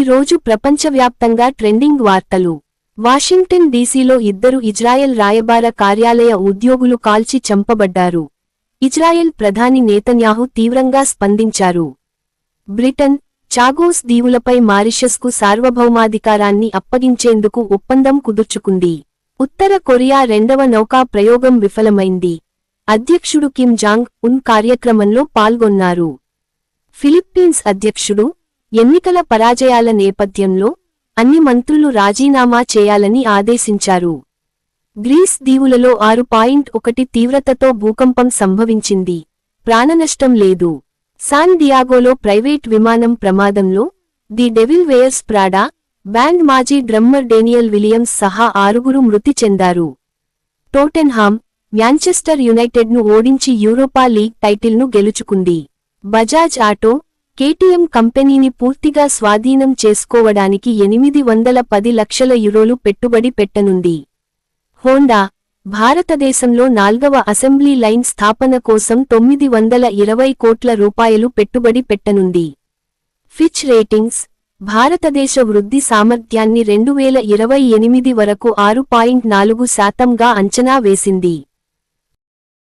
రోజు ప్రపంచవ్యాప్తంగా ట్రెండింగ్ వార్తలు. వాషింగ్టన్ డీసీలో ఇద్దరు ఇజ్రాయెల్ రాయబార కార్యాలయ ఉద్యోగులు కాల్చి చంపబడ్డారు. ఇజ్రాయెల్ ప్రధాని నేతన్యాహు తీవ్రంగా స్పందించారు. బ్రిటన్, చాగోస్ దీవులపై మారిషస్కు సార్వభౌమాధికారాన్ని అప్పగించేందుకు ఒప్పందం కుదుర్చుకుంది. ఉత్తర కొరియా రెండవ నౌకా ప్రయోగం విఫలమైంది. అధ్యక్షుడు కిమ్ జాంగ్ ఉన్ కార్యక్రమంలో పాల్గొన్నారు. ఫిలిప్పీన్స్ అధ్యక్షుడు ఎన్నికల పరాజయాల నేపథ్యంలో అన్ని మంత్రులు రాజీనామా చేయాలని ఆదేశించారు. గ్రీస్ దీవులలో 6.1 తీవ్రతతో భూకంపం సంభవించింది. ప్రాణనష్టం లేదు. సాన్ డియాగోలో ప్రైవేట్ విమానం ప్రమాదంలో ది డెవిల్ వేయర్స్ ప్రాడా బ్యాండ్ మాజీ డ్రమ్మర్ డేనియల్ విలియమ్స్ సహా 6 మృతి చెందారు. టోటెన్హామ్, మ్యాంచెస్టర్ యునైటెడ్ను ఓడించి యూరోపా లీగ్ టైటిల్ను గెలుచుకుంది. బజాజ్ ఆటో, కేటీఎం కంపెనీని పూర్తిగా స్వాధీనం చేసుకోవడానికి 810 లక్షల యూరోలు పెట్టుబడి పెట్టనుంది. హోండా, భారతదేశంలో 4వ అసెంబ్లీ లైన్ స్థాపన కోసం 920 కోట్ల రూపాయలు పెట్టుబడి పెట్టనుంది. ఫిచ్ రేటింగ్స్, భారతదేశ వృద్ధి సామర్థ్యాన్ని 2028 వరకు 6.4%గా అంచనా వేసింది.